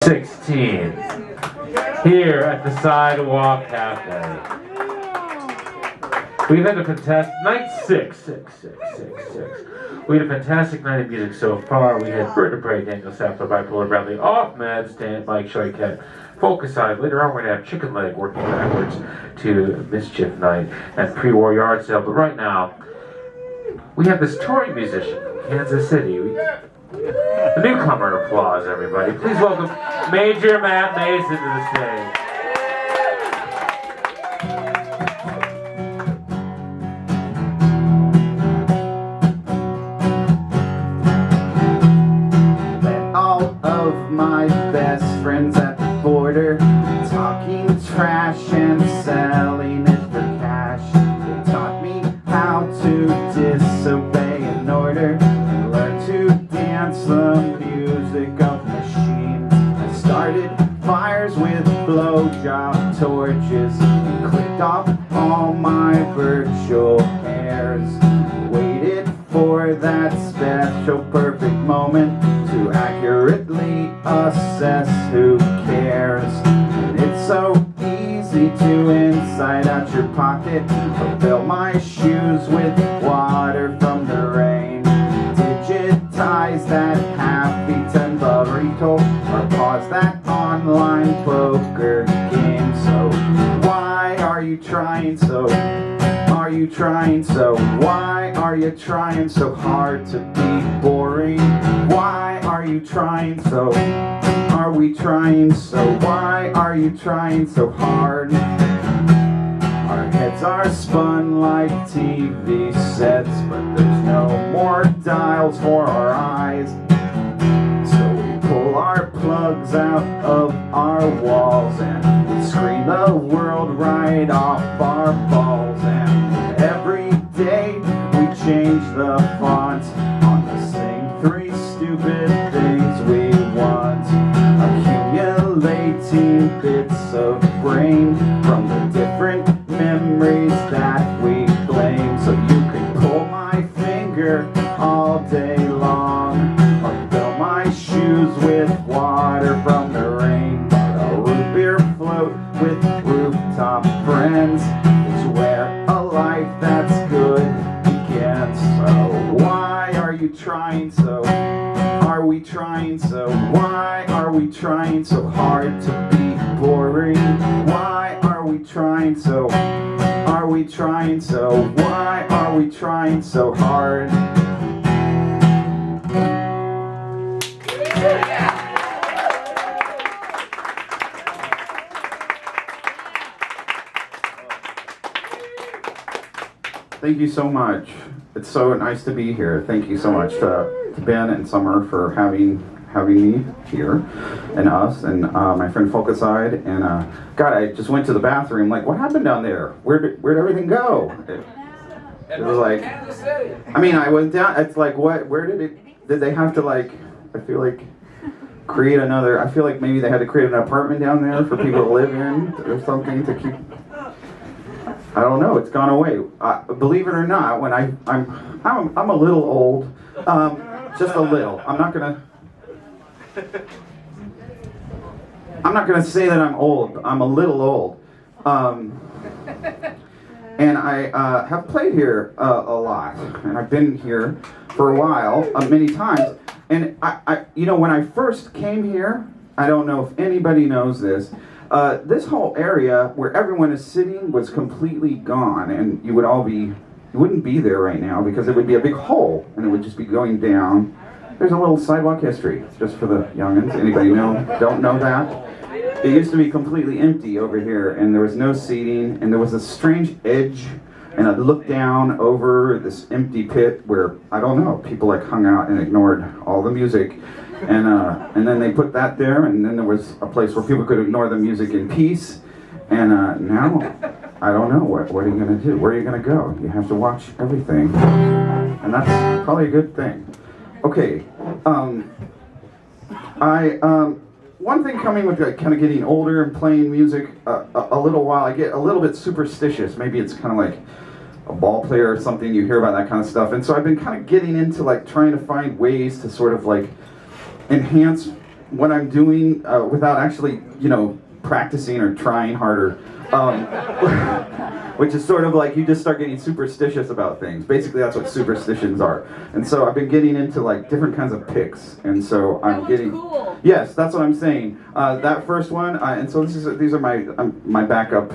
16 here at the Sidewalk Café. We've had a fantastic night six. We had a fantastic night of music so far. We had Bird of Prey, Daniel Sappler, Bipolar Bradley, Off Meds, Dan, Mike, Shoy Cat, Focus Side. Later on, we're going to have Chicken Leg working backwards to Mischief Night and Pre-War Yard Sale. But right now, we have this touring musician from Kansas City. The newcomer applause, everybody. Please welcome Major Matt Mason to the stage. Met all of my best friends at the border, talking trash and selling it for cash. They taught me how to disobey an order and learn to dance the music of machines. I started fires with blowjob torches and clicked off all my virtual hairs. Waited for that special perfect moment to accurately assess who cares. And it's so easy to inside out your pocket or fill my shoes with water from the rain. Digitize that half-eaten burrito or pause that online poker game. So why are you trying so? Are you trying so? Why are you trying so hard to be boring? Why are you trying so? Are we trying so? Why are you trying so hard? Our heads are spun like TV sets, but there's no more dials for our eyes. So we pull our plugs out of our walls and we screen the world right off our balls. And every day we change the font on the same three stupid things we want, accumulating bits of brain from the different memories that we blame. So you can pull my finger all day long or fill my shoes with water from the rain. But a root beer float with rooftop friends is where a life that's good begins. So why are you trying so? Are we trying so? Why are we trying so hard to be boring? Why are we trying so? Are we trying so? Why are we trying so hard? Thank you so much. It's so nice to be here. Thank you so much to Ben and Summer for having me here, and us, and my friend Focuside, and God, I just went to the bathroom. Like, what happened down there? Where'd everything go? It was like, I mean, I went down. It's like, what? Where did they have to, like? I feel like create another. I feel like maybe they had to create an apartment down there for people to live in or something to keep. I don't know. It's gone away. Believe it or not, when I'm a little old, just a little. I'm not gonna say that I'm old. I'm a little old, and I have played here a lot, and I've been here for a while, many times. And I, you know, when I first came here, I don't know if anybody knows this. This whole area where everyone is sitting was completely gone, and you wouldn't be there right now because it would be a big hole, and it would just be going down. There's a little sidewalk history. It's just for the youngins. Anybody don't know that? It used to be completely empty over here, and there was no seating, and there was a strange edge, and I'd look down over this empty pit where, I don't know, people like hung out and ignored all the music. And then they put that there, and then there was a place where people could ignore the music in peace. And now, I don't know, what are you going to do? Where are you going to go? You have to watch everything. And that's probably a good thing. Okay, one thing coming with kind of getting older and playing music a little while, I get a little bit superstitious. Maybe it's kind of like a ball player or something, you hear about that kind of stuff. And so I've been kind of getting into like trying to find ways to sort of like enhance what I'm doing without actually, practicing or trying harder. Which is sort of like you just start getting superstitious about things. Basically, that's what superstitions are. And so I've been getting into like different kinds of picks. And so I'm getting. Cool. Yes, that's what I'm saying. That first one, and so these are my backup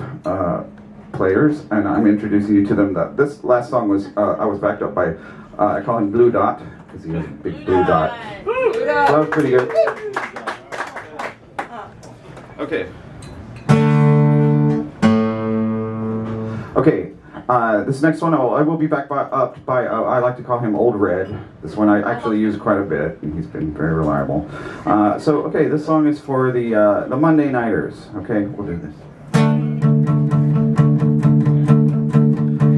players, and I'm introducing you to them. This last song was I was backed up by I call him Blue Dot because he has a big blue dot. So that was pretty good. Okay. Okay, this next one I will be backed up by I like to call him Old Red. This one I actually use quite a bit, and he's been very reliable. Okay, this song is for the Monday Nighters. Okay, we'll do this.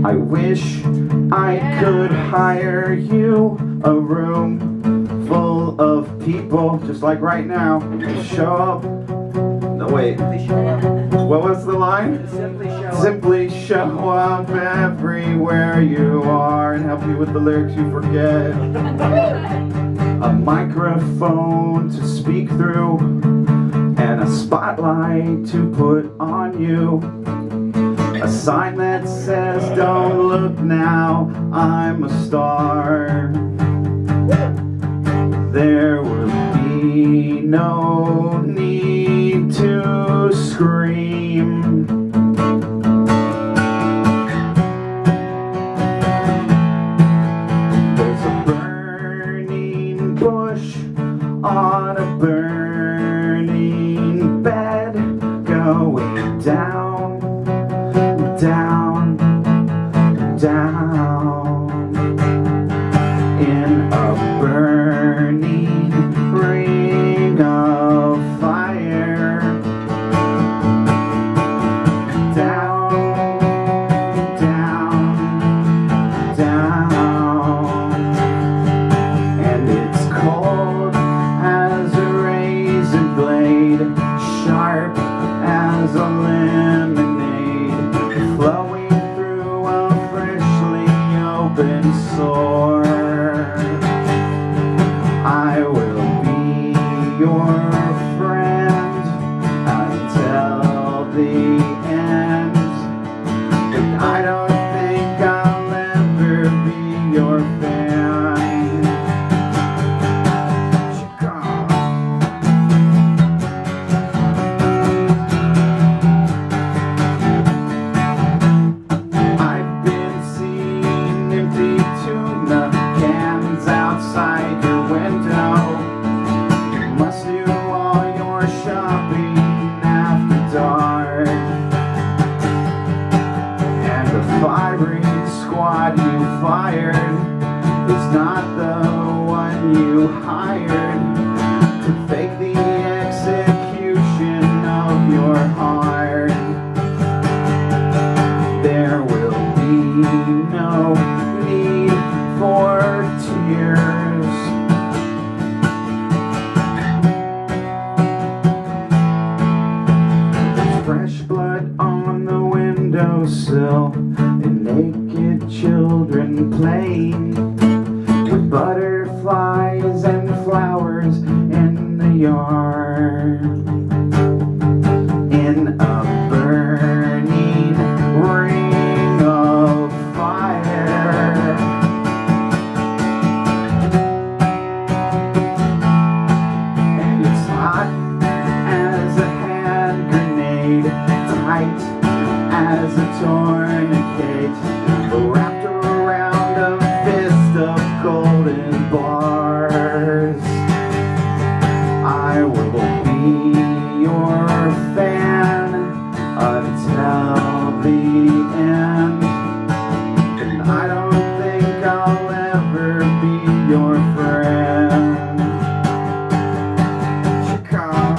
I wish I could hire you a room full of people, just like right now. Show up. No, wait. What was the line? Simply show up everywhere you are and help you with the lyrics you forget. A microphone to speak through and a spotlight to put on you. A sign that says, don't look now, I'm a star. There will be no need to scream. There's a burning bush on a burning bed going down, down, down in a burning ring of fire. Down, down, down, and it's cold as a razor blade, sharp as a lemonade, flowing through a freshly open sore. I will be your friend until the end, but I don't think I'll ever be your fan. I've been seeing empty tuna cans outside your window. You must do all your shopping after dark. And the firing squad you fired is not the one you hired to fake the execution of your heart. There will be no need for tears. There's fresh blood on the windowsill and naked children playing with butterflies and flowers in the yard. In a burning ring of fire. And it's hot as a hand grenade, tight as a tourniquet, wrapped around a fist of golden bars. I will be your fan until the end, and I don't think I'll ever be your friend. Chicago.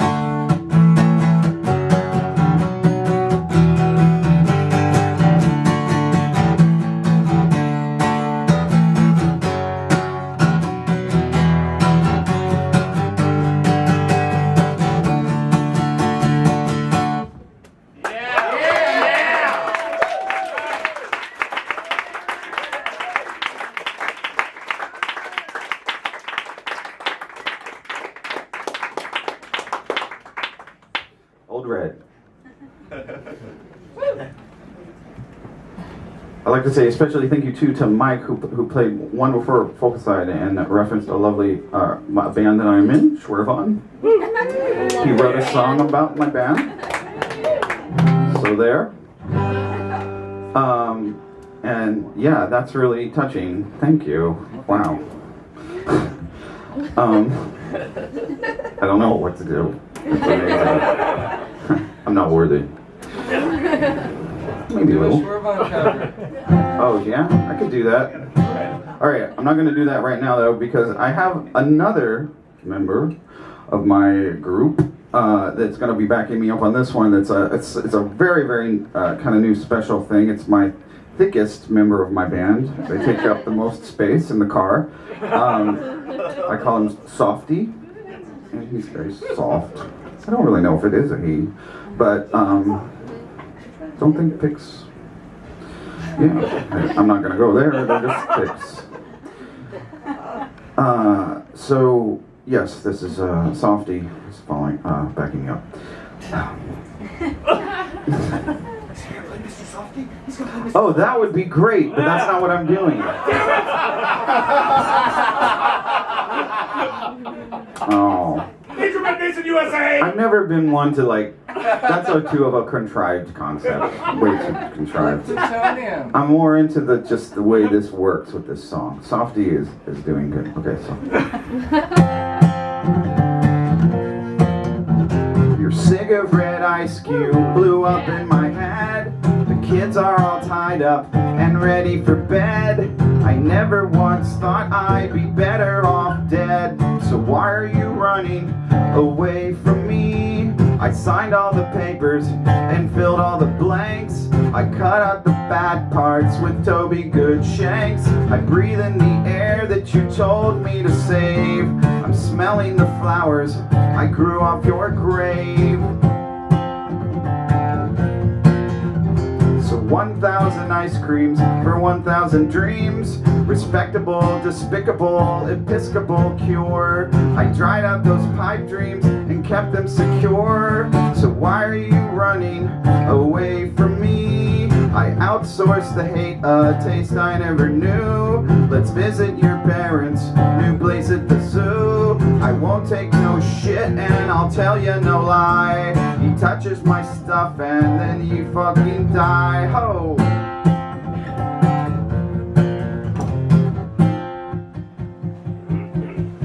Old Red. I'd like to say especially thank you too to Mike who played one before Folkaside and referenced a lovely band that I'm in, Schwervon. He wrote a song about my band. So there. And yeah, that's really touching. Thank you. Wow. I don't know what to do. It's amazing. I'm not worthy. Maybe a little. Oh yeah, I could do that. All right, I'm not going to do that right now though because I have another member of my group that's going to be backing me up on this one. It's a very kind of new special thing. It's my thickest member of my band. They take up the most space in the car. I call him Softy, and he's very soft. I don't really know if it is a he, but don't think picks. Yeah, I'm not gonna go there. They're just picks. So yes, this is Softy. He's following, backing me up. Oh, that would be great, but that's not what I'm doing. Oh. Instrument Nation USA! I've never been one to like, that's too of a contrived concept. Way too contrived. I'm more into just the way this works with this song. Softy is doing good. Okay, so. Your cigarette ice cube blew up in my head. The kids are all tied up and ready for bed. I never once thought I'd be better off dead. So why are you running away from me? I signed all the papers and filled all the blanks. I cut out the bad parts with Toby Goodshanks. I breathe in the air that you told me to save. I'm smelling the flowers I grew off your grave. So 1,000 ice creams for 1,000 dreams. Respectable, despicable, episcopal cure. I dried out those pipe dreams and kept them secure. So why are you running away from me? I outsourced the hate, a taste I never knew. Let's visit your parents' new place at the zoo. I won't take no shit and I'll tell you no lie. He touches my stuff and then you fucking die. Ho!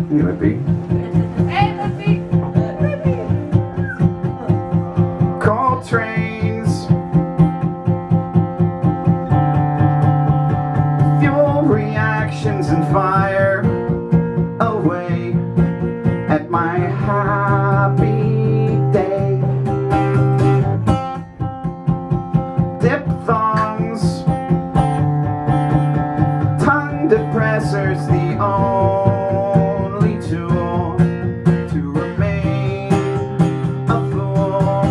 Hey, Lippy. Hey, Lippy! Coal trains, fuel reactions and fire away at my happy day. Diphthongs, tongue depressors, the only tool to remain a fool.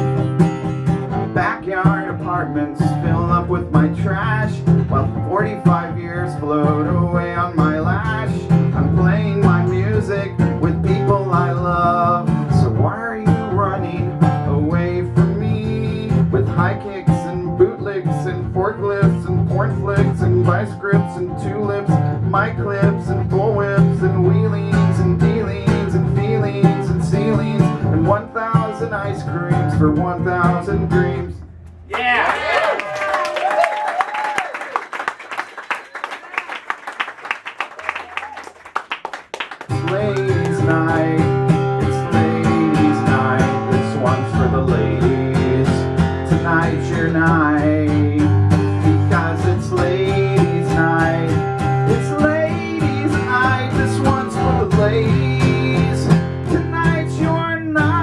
Backyard apartments fill up with my trash while 45 years float away on my lash. I'm playing my music with people I love. So why are you running away from me? With high kicks and bootlegs and forklifts and porn flicks and vice grips and tulips, my clips and bullwhips and wheelies and dealings and feelings and ceilings and 1,000 ice creams for 1,000 dreams. Yeah! Ladies' night, it's ladies' night. This one's for the ladies. Tonight's your night, because it's ladies' night. It's ladies' night. This one's for the ladies. Tonight's your night.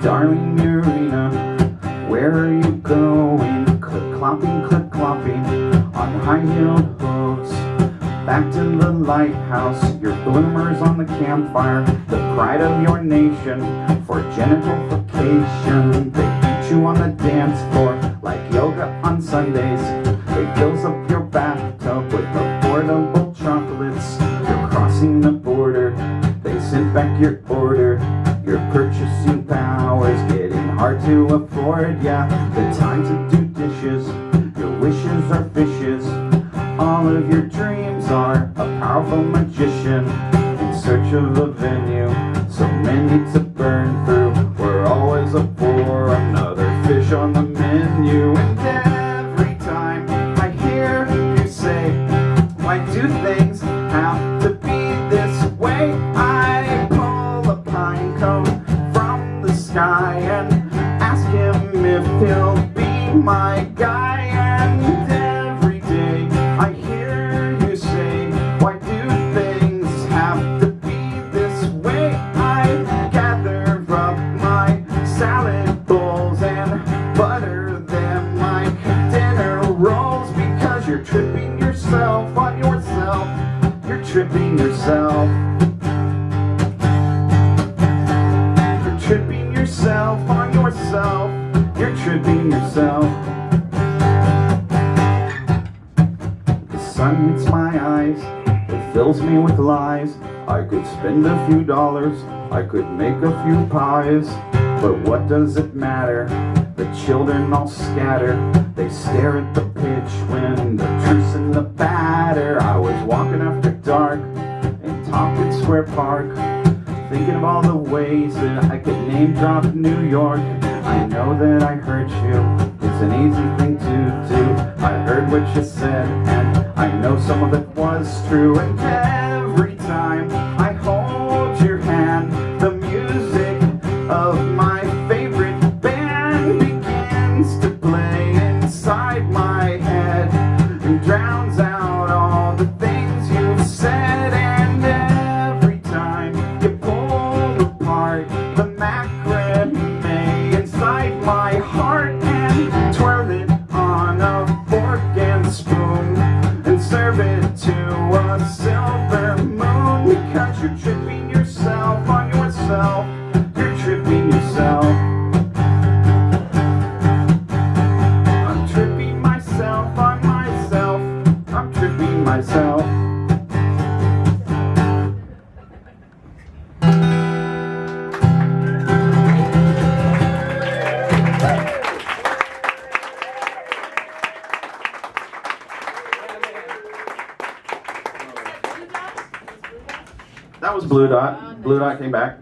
Darling Marina, where are you going? Clip-clopping on high-heeled hooves. Back to the lighthouse, your bloomers on the campfire, the pride of your nation for gentrification. They beat you on the dance floor like yoga on on Sundays. It fills up your bathtub with affordable chocolates. You're crossing the border, they sent back your order. Your purchasing power's getting hard to afford. Yeah, the time to do dishes, your wishes are fishes. All of your dreams are a powerful magician in search of a venue, so many to burn through. We're always up for another fish on the menu. And every time I hear you say, why do things have to be this way? I pull a pine cone from the sky and ask him if he'll be my guy. And every day I hear you say, why do things have to be this way? I gather up my salad bowls and butter them like dinner rolls, because you're tripping yourself on yourself. You're tripping yourself. You're tripping yourself on yourself. You're tripping yourself. The sun hits my eyes, it fills me with lies. I could spend a few dollars, I could make a few pies. But what does it matter? The children all scatter. They stare at the pitch when the truth's in the batter. I was walking after dark in Tompkins Square Park, thinking of all the ways that I could name drop New York. I know that I hurt you, it's an easy thing to do. I heard what you said, and I know some of it was true. And every time I hold your hand, the music of my favorite band begins to play inside my head and drowns out all the things you've said. And every time you pull apart the macrame inside my heart and twirl it on a fork and spoon and serve it to a silver moon, because you're tripping yourself on yourself. You're tripping yourself. I'm tripping myself on myself. I'm tripping myself. That was Blue Dot. Blue Dot came back.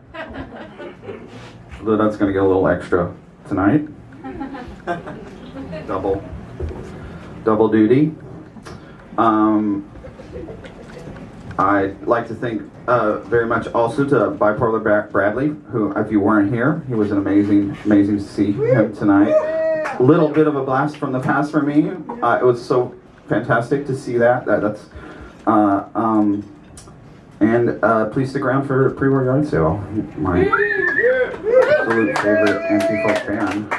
Blue Dot's gonna get a little extra tonight. Double duty. I'd like to thank very much also to Bipolar Bradley, who, if you weren't here, he was an amazing to see him tonight. A little bit of a blast from the past for me. It was so fantastic to see that. And please stick around for pre-war yard sale. My absolute favorite Antifolk band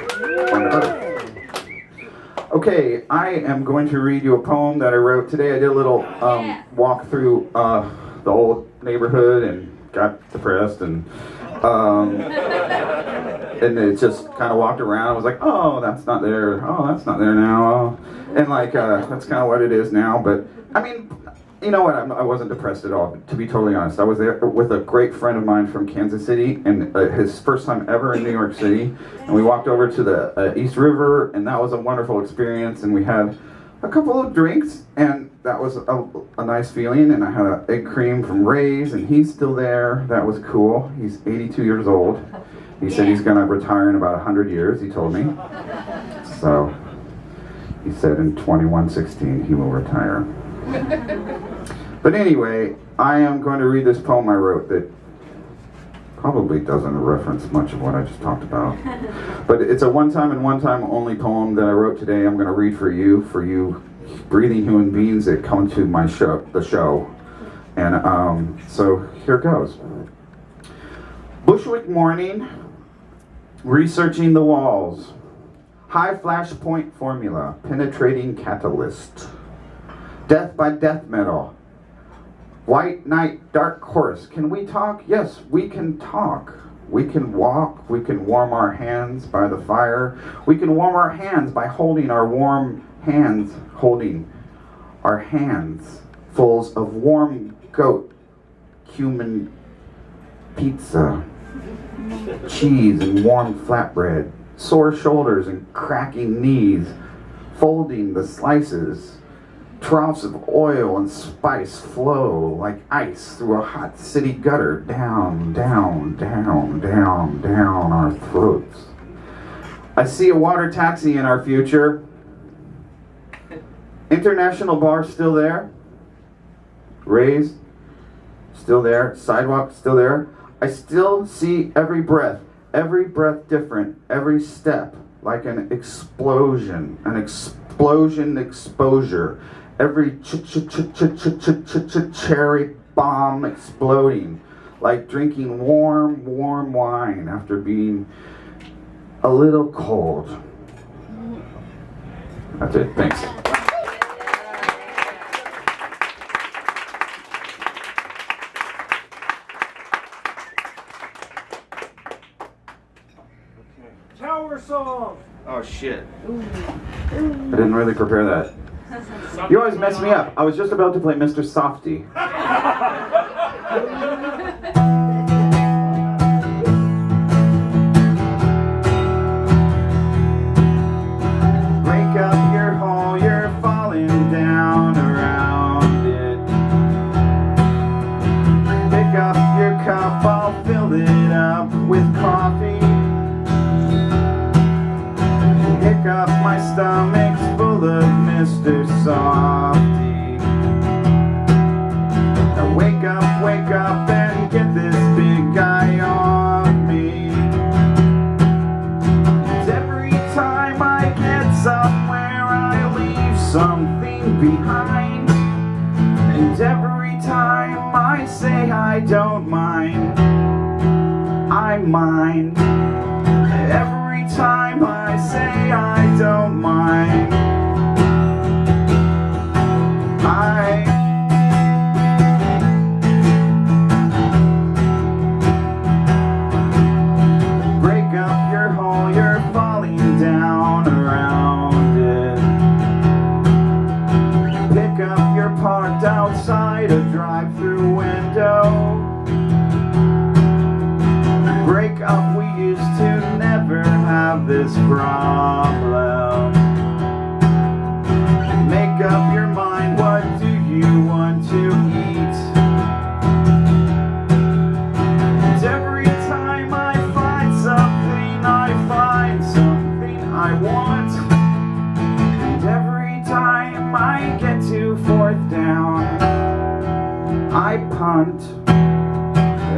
on earth. Okay, I am going to read you a poem that I wrote today. I did a little walk through the old neighborhood and got depressed and it just kind of walked around. I was like, oh, that's not there. Oh, that's not there now. And like, that's kind of what it is now. But I mean, you know what? I wasn't depressed at all, to be totally honest. I was there with a great friend of mine from Kansas City, and his first time ever in New York City. And we walked over to the East River, and that was a wonderful experience. And we had a couple of drinks, and that was a nice feeling. And I had an egg cream from Ray's, and he's still there. That was cool. He's 82 years old. He said he's going to retire in about 100 years, he told me. So he said in 2116 he will retire. But anyway, I am going to read this poem I wrote that probably doesn't reference much of what I just talked about. But it's a one-time and one-time only poem that I wrote today. I'm going to read for you breathing human beings that come to the show. And so here goes. Bushwick morning, researching the walls. High flash point formula, penetrating catalyst. Death by death metal. White night, dark horse. Can we talk? Yes, we can talk. We can walk. We can warm our hands by the fire. We can warm our hands by holding our warm hands holding our hands fulls of warm goat, cumin pizza, cheese and warm flatbread, sore shoulders and cracking knees, folding the slices. Troughs of oil and spice flow like ice through a hot city gutter, down, down, down, down, down our throats. I see a water taxi in our future. International bar still there. Raised, still there. Sidewalk still there. I still see every breath different, every step like an explosion, exposure. Every cherry bomb exploding, like drinking warm wine after being a little cold. That's it, thanks. Tower song. Oh shit. I didn't really prepare that. You always mess me up. I was just about to play Mr. Softy. Break up your hole, you're falling down around it. Pick up your cup, I'll fill it up with coffee. Pick up my stomach's full of Mr. Softy. Now wake up and get this big guy off me. And every time I get somewhere I leave something behind. And every time I say I don't mind, I mind. Every time I say I don't mind, I break up your hole, you're falling down around it. Pick up your parked outside a drive-through window. Break up, we used to never have this problem. Make up your mind, what do you want to eat? And every time I find something I want. And every time I get to fourth down, I punt.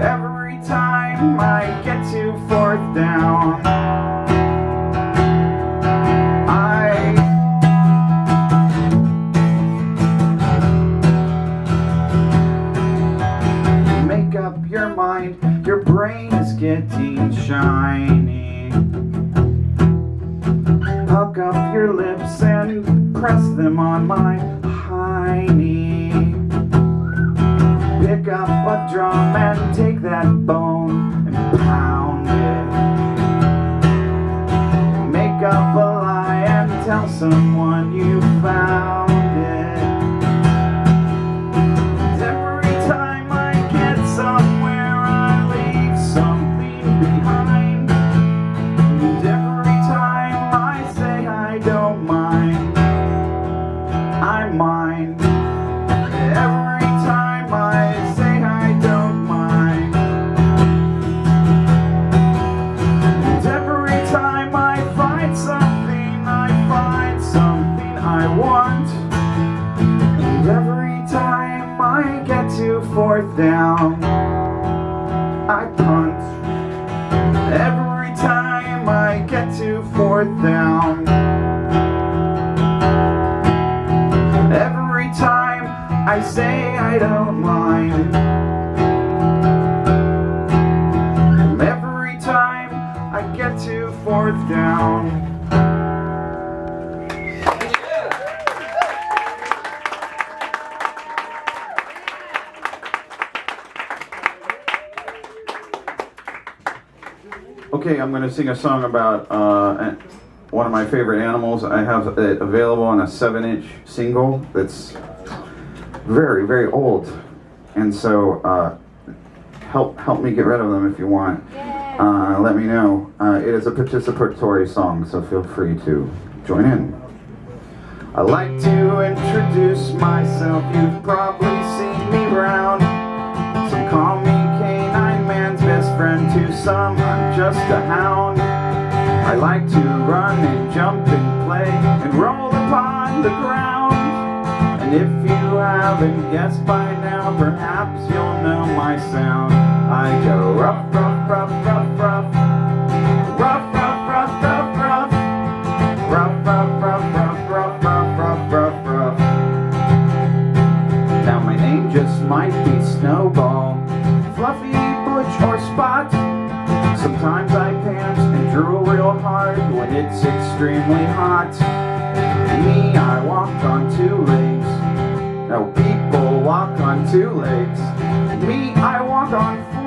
Every time I get to fourth down, make up your mind, your brain is getting shiny. Puck up your lips and press them on my hiney. Pick up a drum and take that bone and pound it. Make up a lie and tell someone you found it. And every time I get somewhere I leave something behind. And every time I say I don't mind, I mind. Every time I say I don't mind. And every time I find something I want. And every time I get to fourth down, I punt. Every time I get to fourth down, every time I say I don't mind. Every time I get to fourth down. Okay, I'm going to sing a song about one of my favorite animals. I have it available on a 7-inch single that's very, very old. And so help me get rid of them if you want. Let me know. It is a participatory song, so feel free to join in. I like to introduce myself. You've probably seen me around. Some call me Canine Man's best friend. To some, I'm just a hound. I like to run and jump and play and roll upon the ground. And if you haven't guessed by now, perhaps you'll know my sound. I go ruff, ruff, ruff, ruff, ruff. Ruff, ruff, ruff, ruff, ruff. Ruff, ruff, ruff, ruff, ruff, ruff, ruff, ruff, ruff. Now my name just might be Snowball, Fluffy, Butch, or Spot. Sometimes I pant and drool real hard when it's extremely hot. Me, I walk on 2 legs. No, people walk on 2 legs. Me, I walk on 4.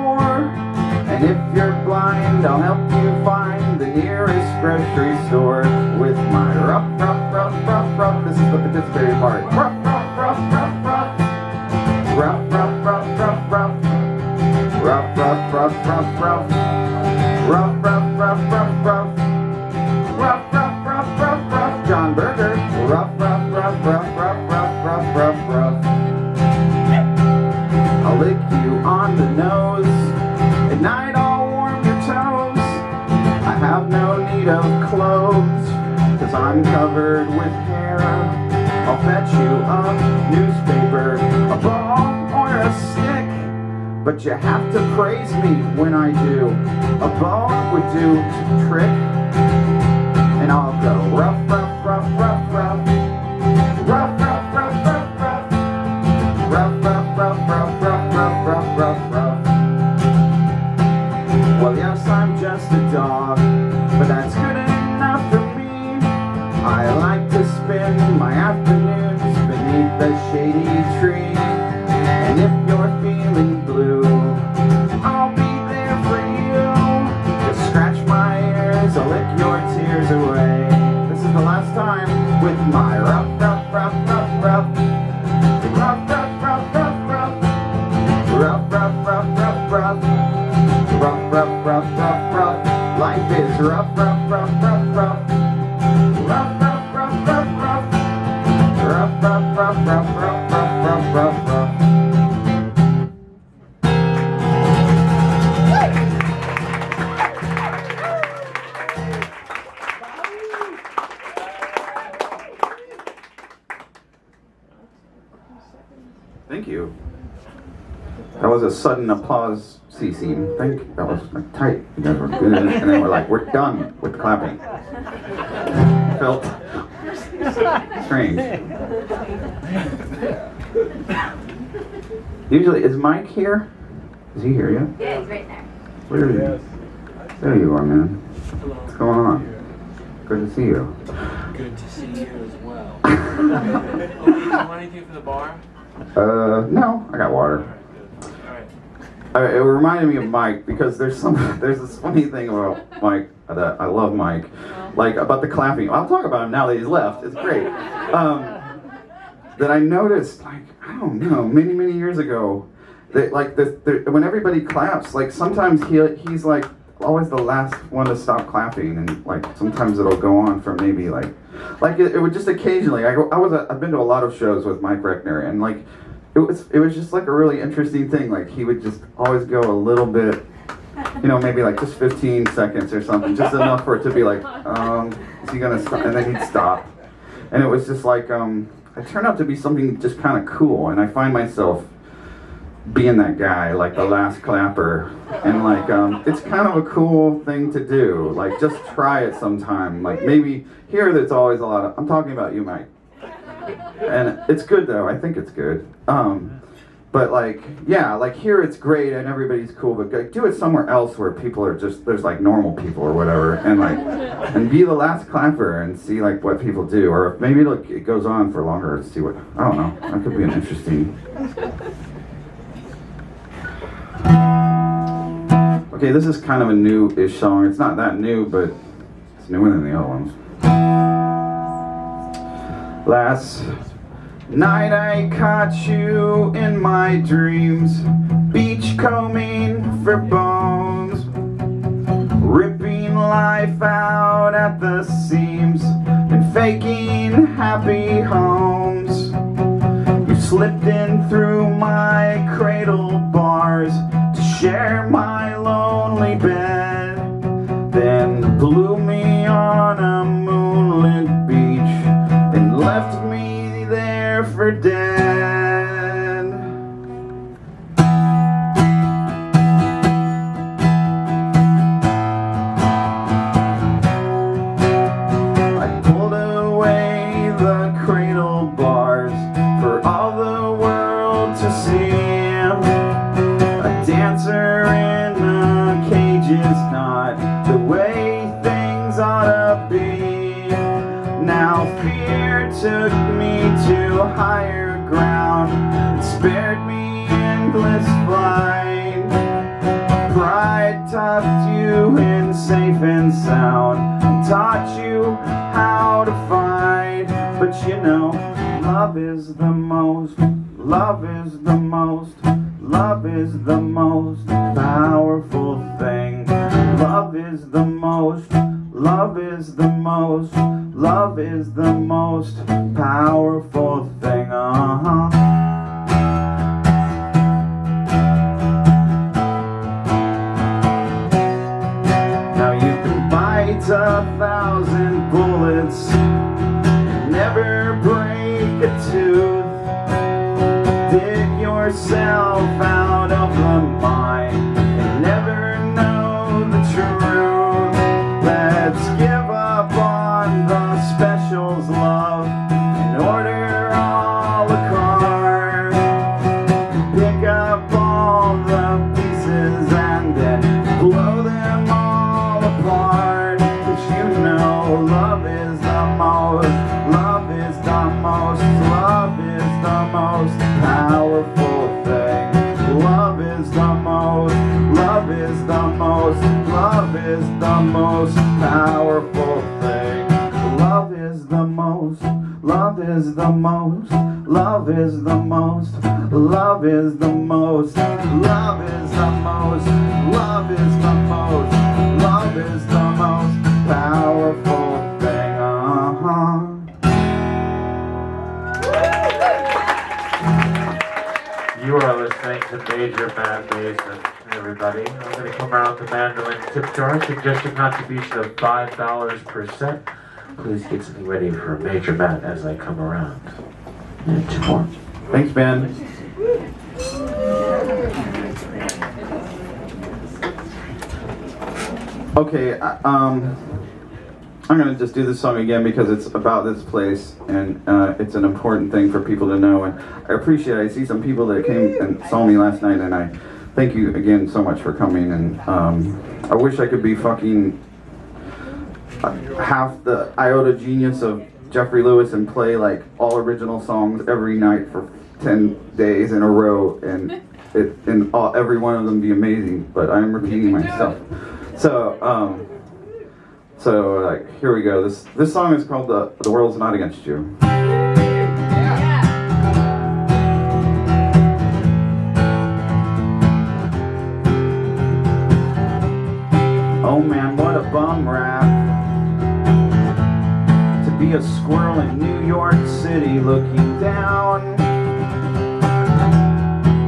And if you're blind, I'll help you find the nearest grocery store with my ruff, ruff, ruff, ruff, ruff. This is the participatory part. Ruff, ruff, ruff, ruff, ruff. Ruff, ruff, ruff, ruff, ruff. Ruff, ruff, ruff, ruff, ruff. Ruff, ruff, ruff, ruff, ruff. Ruff, ruff, ruff, ruff, ruff. John Berger. Ruff, ruff, ruff, ruff, ruff, ruff, ruff, ruff, ruff. I'll lick you on the nose. At night I'll warm your toes. I have no need of clothes, 'cause I'm covered with hair. I'll fetch you a newspaper, a ball, or a stick. But you have to praise me when I do. A ball would do to trick. And I'll go ruff, ruff, ruff, ruff, ruff. Ruff, ruff, ruff, ruff, ruff. Ruff, ruff, ruff, ruff, ruff, ruff, ruff, ruff, ruff. Well, yes, I'm just a dog, but that's good enough for me. I like to spend my afternoons beneath a shady tree. And if you're feeling blue, I'll be there for you. Just scratch my ears, I'll lick your tears away. This is the last time with my ruff, ruff, ruff, ruff, ruff. Ruff, ruff, ruff, ruff, ruff. Ruff, ruff, ruff, ruff, ruff. Ruff, ruff, ruff, ruff, ruff. Life is rough, rough, rough, rough, rough. Rough, rough, rough, rough, rough. Rough, rough, rough, rough, rough, rough, rough, rough, rough. Thank you. That was a sudden applause ceasing. That was like tight. You guys were good. And then we're like, we're done with clapping. Felt strange. Usually, is Mike here? Is he here yet? Yeah, he's right there. Where are you? There you are, man. What's going on? Good to see you. Good to see you as well. Oh, you want anything from the bar? No, I got water. It reminded me of Mike because there's this funny thing about Mike that I love Mike, like about the clapping. I'll talk about him now that he's left. It's great. That I noticed, like, I don't know, many years ago, that like when everybody claps, like sometimes he's like always the last one to stop clapping, and like sometimes it'll go on for maybe like it would just occasionally. I've been to a lot of shows with Mike Reckner, and like. It was just like a really interesting thing. Like he would just always go a little bit, maybe like just 15 seconds or something, just enough for it to be like, is he gonna stop? And then he'd stop. And it was just like, it turned out to be something just kind of cool. And I find myself being that guy, like the last clapper. And like, it's kind of a cool thing to do. Like just try it sometime. Like maybe here there's always a lot of, I'm talking about you, Mike. And it's good though, I think it's good. But like, yeah, like here it's great and everybody's cool, but like, do it somewhere else where people are just, there's like normal people or whatever, and like, and be the last clapper and see like what people do, or maybe it goes on for longer and see what, I don't know, that could be an interesting. Okay, this is kind of a new-ish song. It's not that new, but it's newer than the other ones. Last night I caught you in my dreams, beachcombing for bones, ripping life out at the seams and faking happy homes. You slipped in through my cradle bars to share my lonely bed, then blew me on a moonlit beach and left me there for dead. I pulled away the cradle bars for all the world to see. A dancer in a cage is not the way things ought to be. Now fear took me to higher ground and spared me endless flight. Pride tucked you in safe and sound and taught you how to fight. But you know, love is the most, love is the most, love is the most powerful thing. Love is the most, love is the most, love is the most powerful thing. Now you can bite 1,000 bullets, never break a tooth, dig yourself out of the mine and never know the truth. Let's give up on the specials, love, and order all a cart. Pick up all the pieces and then blow them all apart. 'Cause you know love is the most, love is the most, love is the most powerful thing. Love is the most, love is the most, love is the most powerful thing. Love is the most, love is the most, love is the most, love is the most, love is the most, love is the most, love is the most powerful thing. You are listening to Major Matt Mason, everybody. I'm going to come around the mandolin tip jar, suggested contribution of $5 per set. Please get something ready for Major Matt as I come around. And 2 more. Thanks, man. Okay, I'm gonna just do this song again because it's about this place and it's an important thing for people to know. And I appreciate it. I see some people that came and saw me last night, and I thank you again so much for coming. And I wish I could be fucking half the iota genius of Jeffrey Lewis and play like all original songs every night for 10 days in a row, and every one of them be amazing. But I'm repeating myself. So like here we go. This song is called "The World's Not Against You." Oh man, what a bum rap to be a squirrel in New York City, looking down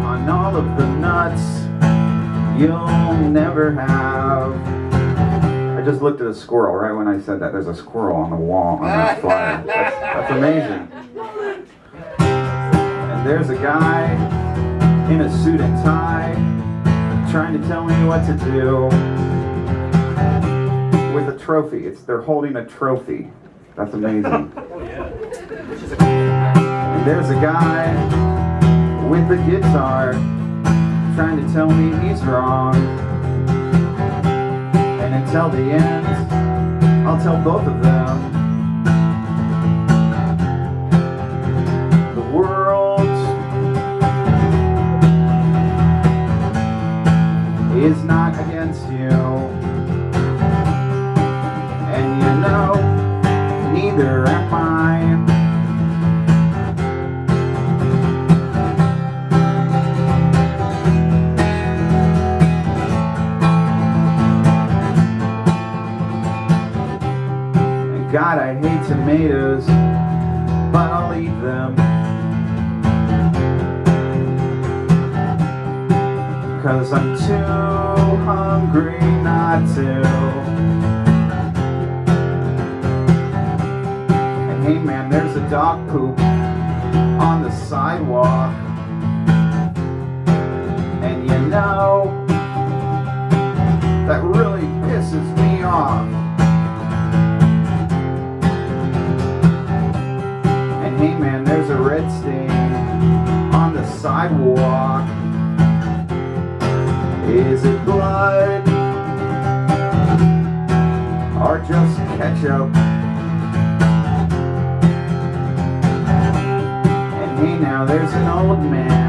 on all of the nuts you'll never have. I just looked at a squirrel right when I said that. There's a squirrel on the wall on this flyer. That's amazing. And there's a guy in a suit and tie trying to tell me what to do with a trophy. They're holding a trophy. That's amazing. And there's a guy with a guitar trying to tell me he's wrong. And until the end, I'll tell both of them. The world is not against you. And you know, neither am I. tomatoes, but I'll eat them. 'Cause I'm too hungry not to. And hey man, there's a dog poop on the sidewalk. And you know, that really pisses me off. And hey man, there's a red stain on the sidewalk. Is it blood or just ketchup? And hey now, there's an old man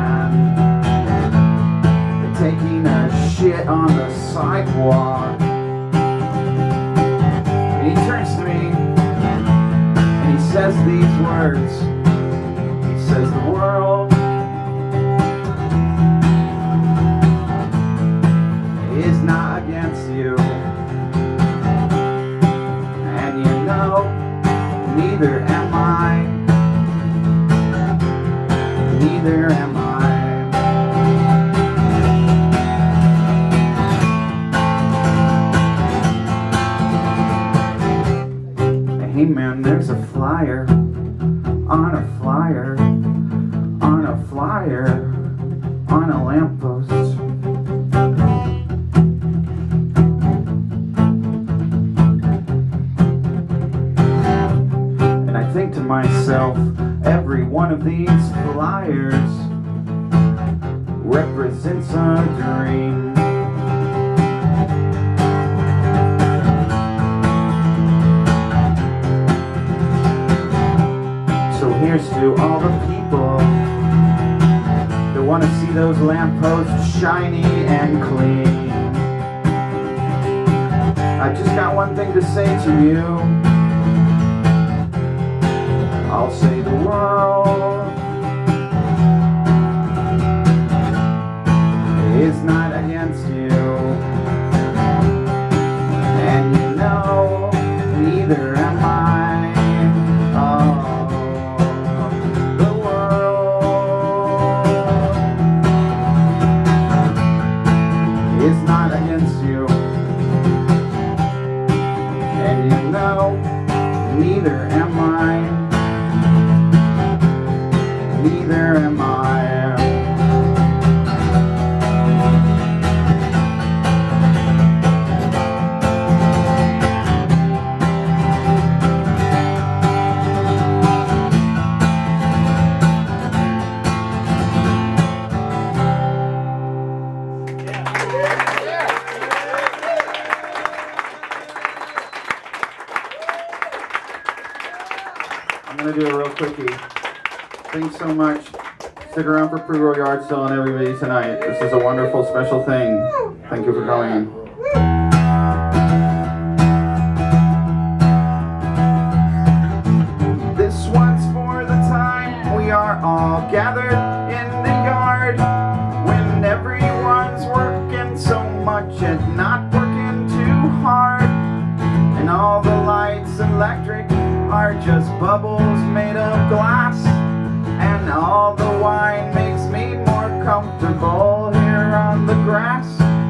taking a shit on the sidewalk. And he turns to me and he says these words. He says, the world is not against you. And you know, neither am I. Neither am I. Hey man, there's a flyer on a flyer on a flyer on a lamppost. And I think to myself, every one of these flyers represents a dream. Here's to all the people that want to see those lampposts shiny and clean. I just got one thing to say to you. I'll say the world is not against you. And you know, neither am I. Is not against you. And you know, neither am I. Neither am I. I'm going to do a real quickie. Thanks so much. Stick around for pre-roll yard sale and everybody tonight. This is a wonderful special thing. Thank you for coming. This one's for the time we are all gathered in the yard, when everyone's working so much and not working too hard, and all the lights electric are just bubbles made of glass, and all the wine makes me more comfortable here on the grass,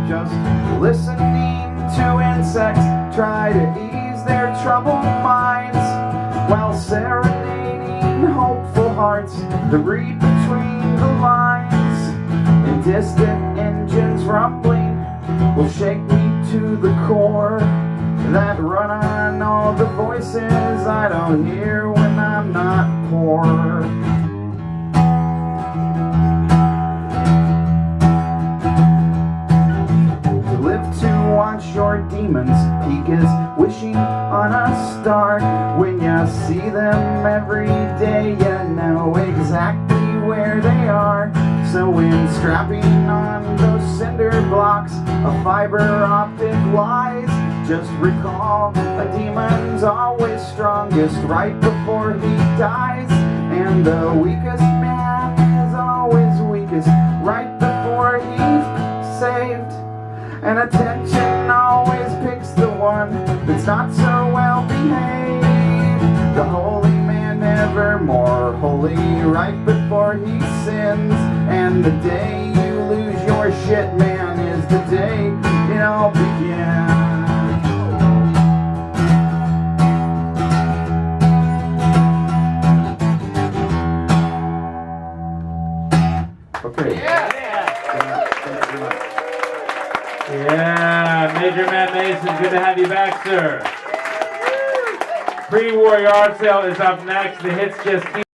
just listening to insects try to ease their troubled minds, while serenading hopeful hearts to read between the lines, and distant engines rumbling will shake me to the core, that run on all the voices I don't hear when I'm not poor. To live to watch your demons peek is wishing on a star. When you see them every day, you know exactly where they are. So when strapping on those cinder blocks of fiber optic lies, just recall a demon's always strongest right before he dies, and the weakest man is always weakest right before he's saved, and attention always picks the one that's not so well behaved. The holy man never more holy right before he sins. And the day you lose your shit, man, is the day it all begins. Okay. Thanks very much. Yeah, Major Matt Mason, good to have you back, sir. Pre-war yard sale is up next. The hits just keep